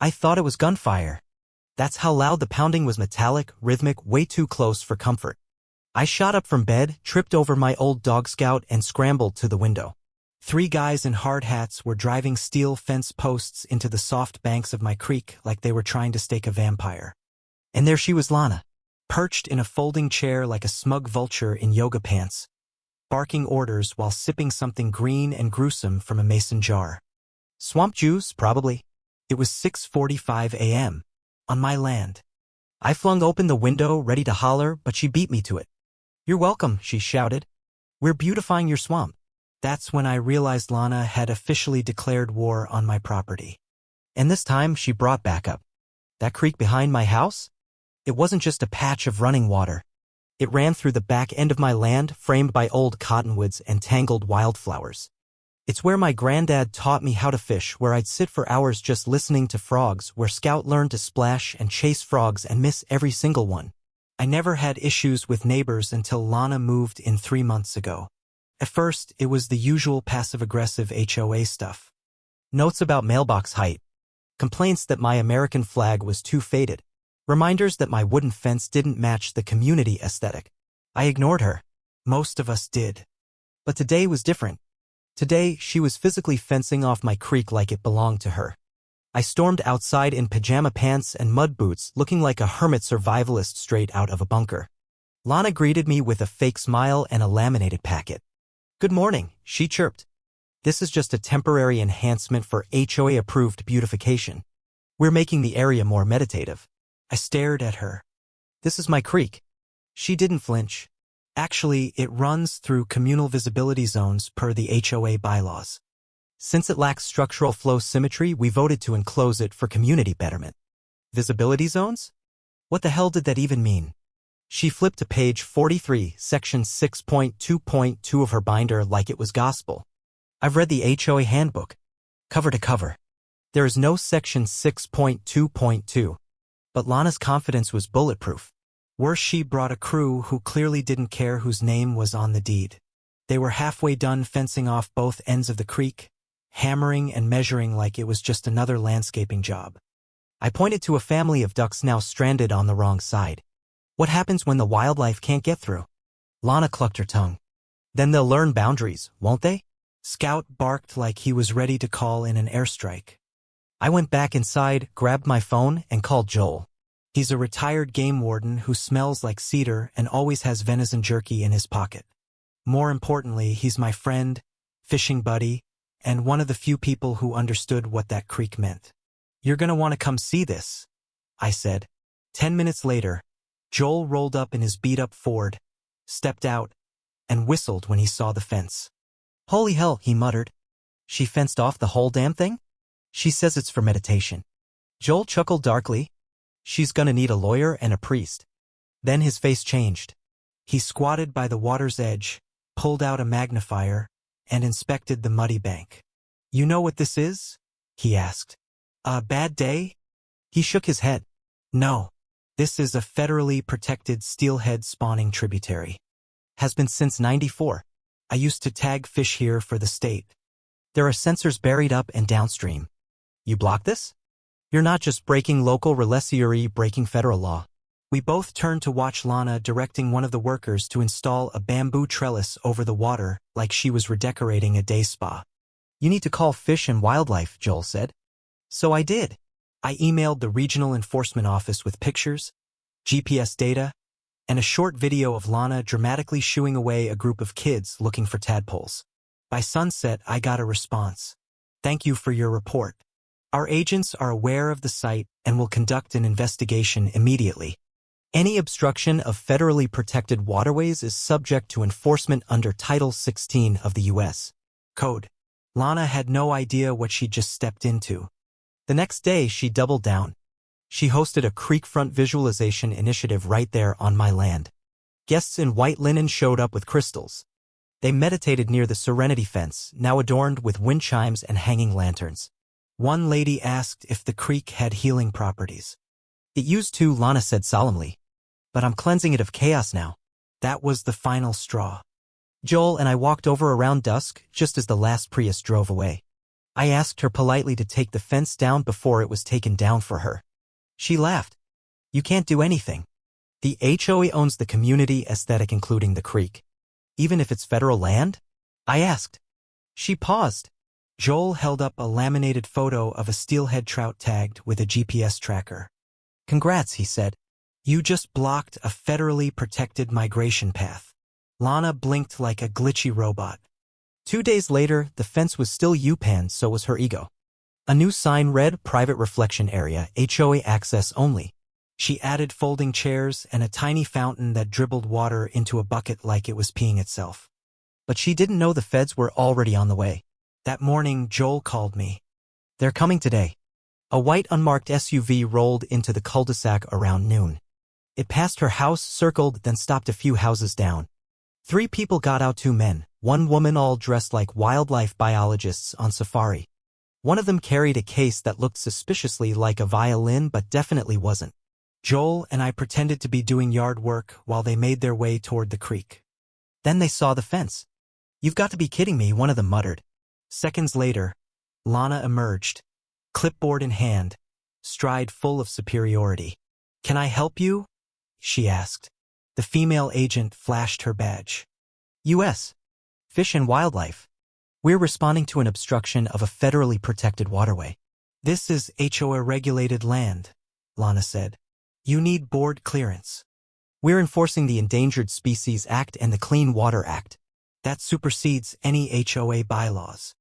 I thought it was gunfire. That's how loud the pounding was, metallic, rhythmic, way too close for comfort. I shot up from bed, tripped over my old dog Scout, and scrambled to the window. 3 guys in hard hats were driving steel fence posts into the soft banks of my creek like they were trying to stake a vampire. And there she was, Lana, perched in a folding chair like a smug vulture in yoga pants, barking orders while sipping something green and gruesome from a mason jar. Swamp juice, probably. It was 6:45 a.m. on my land. I flung open the window, ready to holler, but she beat me to it. "You're welcome," she shouted. "We're beautifying your swamp." That's when I realized Lana had officially declared war on my property. And this time she brought back up. That creek behind my house? It wasn't just a patch of running water. It ran through the back end of my land, framed by old cottonwoods and tangled wildflowers. It's where my granddad taught me how to fish, where I'd sit for hours just listening to frogs, where Scout learned to splash and chase frogs and miss every single one. I never had issues with neighbors until Lana moved in 3 months ago. At first, it was the usual passive-aggressive HOA stuff. Notes about mailbox height. Complaints that my American flag was too faded. Reminders that my wooden fence didn't match the community aesthetic. I ignored her. Most of us did. But today was different. Today, she was physically fencing off my creek like it belonged to her. I stormed outside in pajama pants and mud boots, looking like a hermit survivalist straight out of a bunker. Lana greeted me with a fake smile and a laminated packet. "Good morning," she chirped. "This is just a temporary enhancement for HOA-approved beautification. We're making the area more meditative." I stared at her. "This is my creek." She didn't flinch. "Actually, it runs through communal visibility zones per the HOA bylaws. Since it lacks structural flow symmetry, we voted to enclose it for community betterment." Visibility zones? What the hell did that even mean? She flipped to page 43, section 6.2.2 of her binder like it was gospel. I've read the HOA handbook, cover to cover. There is no section 6.2.2. But Lana's confidence was bulletproof. Worse, she brought a crew who clearly didn't care whose name was on the deed. They were halfway done fencing off both ends of the creek, hammering and measuring like it was just another landscaping job. I pointed to a family of ducks now stranded on the wrong side. "What happens when the wildlife can't get through?" Lana clucked her tongue. "Then they'll learn boundaries, won't they?" Scout barked like he was ready to call in an airstrike. I went back inside, grabbed my phone, and called Joel. He's a retired game warden who smells like cedar and always has venison jerky in his pocket. More importantly, he's my friend, fishing buddy, and one of the few people who understood what that creek meant. "You're gonna want to come see this," I said. 10 minutes later, Joel rolled up in his beat-up Ford, stepped out, and whistled when he saw the fence. "Holy hell," he muttered. "She fenced off the whole damn thing? She says it's for meditation." Joel chuckled darkly. "She's gonna need a lawyer and a priest." Then his face changed. He squatted by the water's edge, pulled out a magnifier, and inspected the muddy bank. "You know what this is?" he asked. "A bad day?" He shook his head. "No. This is a federally protected steelhead spawning tributary. Has been since '94. I used to tag fish here for the state. There are sensors buried up and downstream." "You block this?" "You're not just breaking local rules, you're breaking federal law." We both turned to watch Lana directing one of the workers to install a bamboo trellis over the water like she was redecorating a day spa. "You need to call Fish and Wildlife," Joel said. So I did. I emailed the regional enforcement office with pictures, GPS data, and a short video of Lana dramatically shooing away a group of kids looking for tadpoles. By sunset, I got a response. "Thank you for your report. Our agents are aware of the site and will conduct an investigation immediately. Any obstruction of federally protected waterways is subject to enforcement under Title 16 of the U.S. Code." Lana had no idea what she'd just stepped into. The next day, she doubled down. She hosted a creekfront visualization initiative right there on my land. Guests in white linen showed up with crystals. They meditated near the Serenity fence, now adorned with wind chimes and hanging lanterns. One lady asked if the creek had healing properties. "It used to," Lana said solemnly. "But I'm cleansing it of chaos now." That was the final straw. Joel and I walked over around dusk, just as the last Prius drove away. I asked her politely to take the fence down before it was taken down for her. She laughed. You can't do anything. The HOA owns the community aesthetic including the creek. Even if it's federal land? I asked. She paused. Joel held up a laminated photo of a steelhead trout tagged with a GPS tracker. Congrats, he said. You just blocked a federally protected migration path. Lana blinked like a glitchy robot. 2 days later, the fence was still UPenn, so was her ego. A new sign read, Private Reflection Area, HOA Access Only. She added folding chairs and a tiny fountain that dribbled water into a bucket like it was peeing itself. But she didn't know the feds were already on the way. That morning, Joel called me. They're coming today. A white unmarked SUV rolled into the cul-de-sac around noon. It passed her house, circled, then stopped a few houses down. 3 people got out, 2 men, 1 woman, all dressed like wildlife biologists on safari. One of them carried a case that looked suspiciously like a violin but definitely wasn't. Joel and I pretended to be doing yard work while they made their way toward the creek. Then they saw the fence. You've got to be kidding me, one of them muttered. Seconds later, Lana emerged, clipboard in hand, stride full of superiority. Can I help you? She asked. The female agent flashed her badge. U.S. Fish and Wildlife. We're responding to an obstruction of a federally protected waterway. This is HOA-regulated land, Lana said. You need board clearance. We're enforcing the Endangered Species Act and the Clean Water Act. That supersedes any HOA bylaws.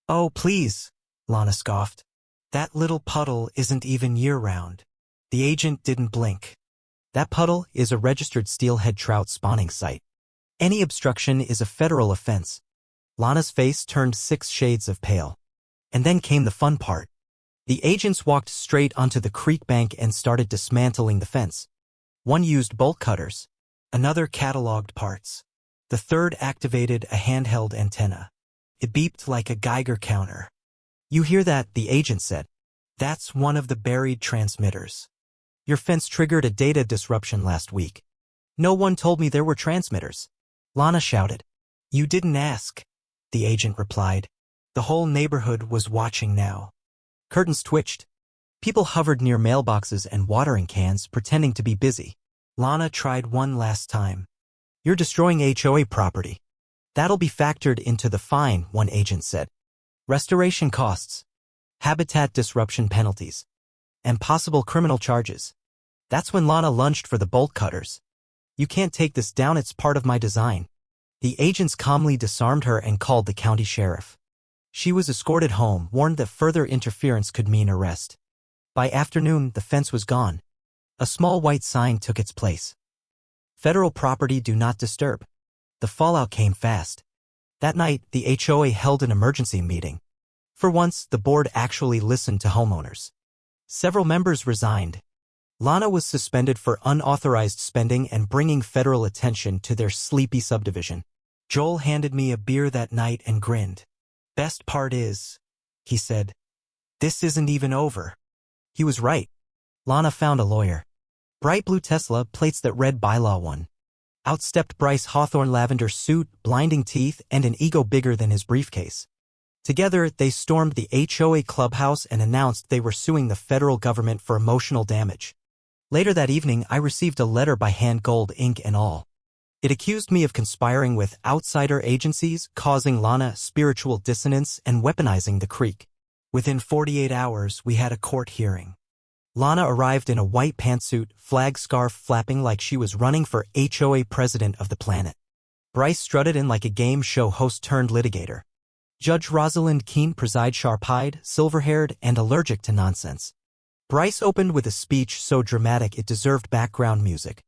Oh, please, Lana scoffed. That little puddle isn't even year-round. The agent didn't blink. That puddle is a registered steelhead trout spawning site. Any obstruction is a federal offense. Lana's face turned 6 shades of pale. And then came the fun part. The agents walked straight onto the creek bank and started dismantling the fence. One used bolt cutters. Another cataloged parts. The third activated a handheld antenna. It beeped like a Geiger counter. You hear that? The agent said. That's one of the buried transmitters. Your fence triggered a data disruption last week. No one told me there were transmitters. Lana shouted. You didn't ask, the agent replied. The whole neighborhood was watching now. Curtains twitched. People hovered near mailboxes and watering cans, pretending to be busy. Lana tried one last time. You're destroying HOA property. That'll be factored into the fine, one agent said. Restoration costs, habitat disruption penalties, and possible criminal charges. That's when Lana lunged for the bolt cutters. You can't take this down, it's part of my design. The agents calmly disarmed her and called the county sheriff. She was escorted home, warned that further interference could mean arrest. By afternoon, the fence was gone. A small white sign took its place. Federal property, do not disturb. The fallout came fast. That night, the HOA held an emergency meeting. For once, the board actually listened to homeowners. Several members resigned. Lana was suspended for unauthorized spending and bringing federal attention to their sleepy subdivision. Joel handed me a beer that night and grinned. Best part is, he said, this isn't even over. He was right. Lana found a lawyer. Bright blue Tesla plates that read Bylaw 1. Out stepped Bryce Hawthorne, lavender suit, blinding teeth, and an ego bigger than his briefcase. Together, they stormed the HOA clubhouse and announced they were suing the federal government for emotional damage. Later that evening, I received a letter by hand, gold ink and all. It accused me of conspiring with outsider agencies, causing Lana spiritual dissonance, and weaponizing the creek. Within 48 hours, we had a court hearing. Lana arrived in a white pantsuit, flag scarf flapping like she was running for HOA president of the planet. Bryce strutted in like a game show host turned litigator. Judge Rosalind Keene presided, sharp-eyed, silver-haired, and allergic to nonsense. Bryce opened with a speech so dramatic it deserved background music.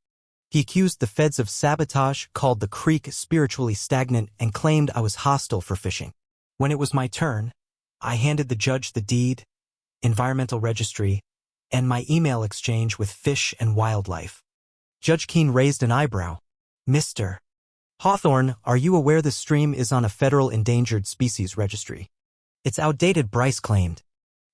He accused the feds of sabotage, called the creek spiritually stagnant, and claimed I was hostile for fishing. When it was my turn, I handed the judge the deed, environmental registry, and my email exchange with Fish and Wildlife. Judge Keene raised an eyebrow. Mr. Hawthorne, are you aware the stream is on a federal endangered species registry? It's outdated, Bryce claimed.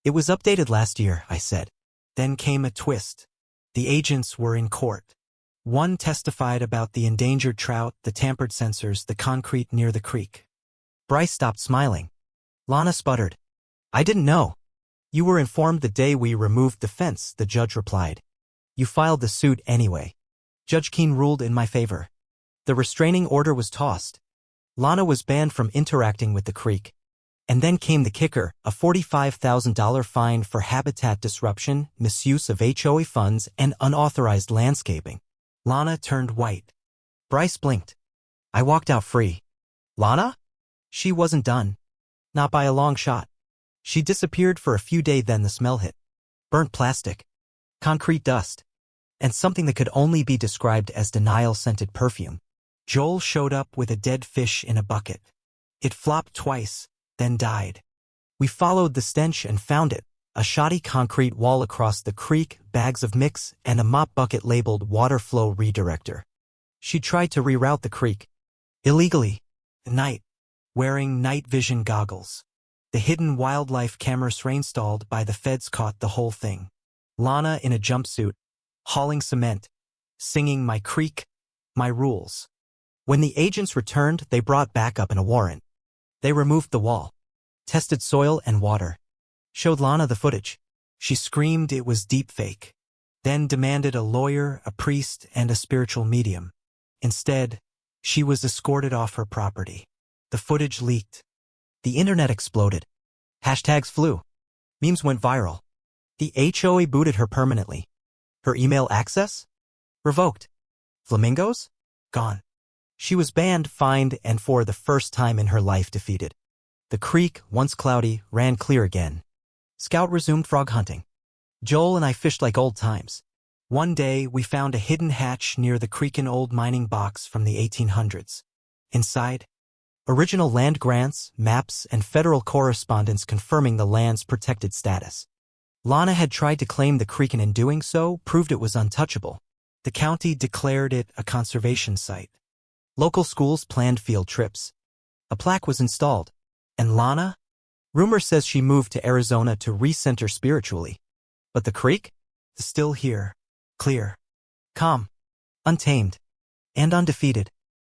It was updated last year, I said. Then came a twist. The agents were in court. One testified about the endangered trout, the tampered sensors, the concrete near the creek. Bryce stopped smiling. Lana sputtered. I didn't know. You were informed the day we removed the fence, the judge replied. You filed the suit anyway. Judge Keene ruled in my favor. The restraining order was tossed. Lana was banned from interacting with the creek. And then came the kicker, a $45,000 fine for habitat disruption, misuse of HOA funds, and unauthorized landscaping. Lana turned white. Bryce blinked. I walked out free. Lana? She wasn't done. Not by a long shot. She disappeared for a few days, then the smell hit. Burnt plastic. Concrete dust. And something that could only be described as denial-scented perfume. Joel showed up with a dead fish in a bucket. It flopped twice, then died. We followed the stench and found it, a shoddy concrete wall across the creek, bags of mix, and a mop bucket labeled water flow redirector. She tried to reroute the creek. Illegally. At night. Wearing night vision goggles. The hidden wildlife cameras installed by the feds caught the whole thing. Lana in a jumpsuit, hauling cement, singing My Creek, My Rules. When the agents returned, they brought backup and a warrant. They removed the wall, tested soil and water, showed Lana the footage. She screamed it was deepfake, then demanded a lawyer, a priest, and a spiritual medium. Instead, she was escorted off her property. The footage leaked. The internet exploded. Hashtags flew. Memes went viral. The HOA booted her permanently. Her email access? Revoked. Flamingos? Gone. She was banned, fined, and for the first time in her life defeated. The creek, once cloudy, ran clear again. Scout resumed frog hunting. Joel and I fished like old times. One day, we found a hidden hatch near the creek, an old mining box from the 1800s. Inside, original land grants, maps, and federal correspondence confirming the land's protected status. Lana had tried to claim the creek and in doing so, proved it was untouchable. The county declared it a conservation site. Local schools planned field trips. A plaque was installed. And Lana? Rumor says she moved to Arizona to recenter spiritually. But the creek? Is still here. Clear. Calm. Untamed. And undefeated.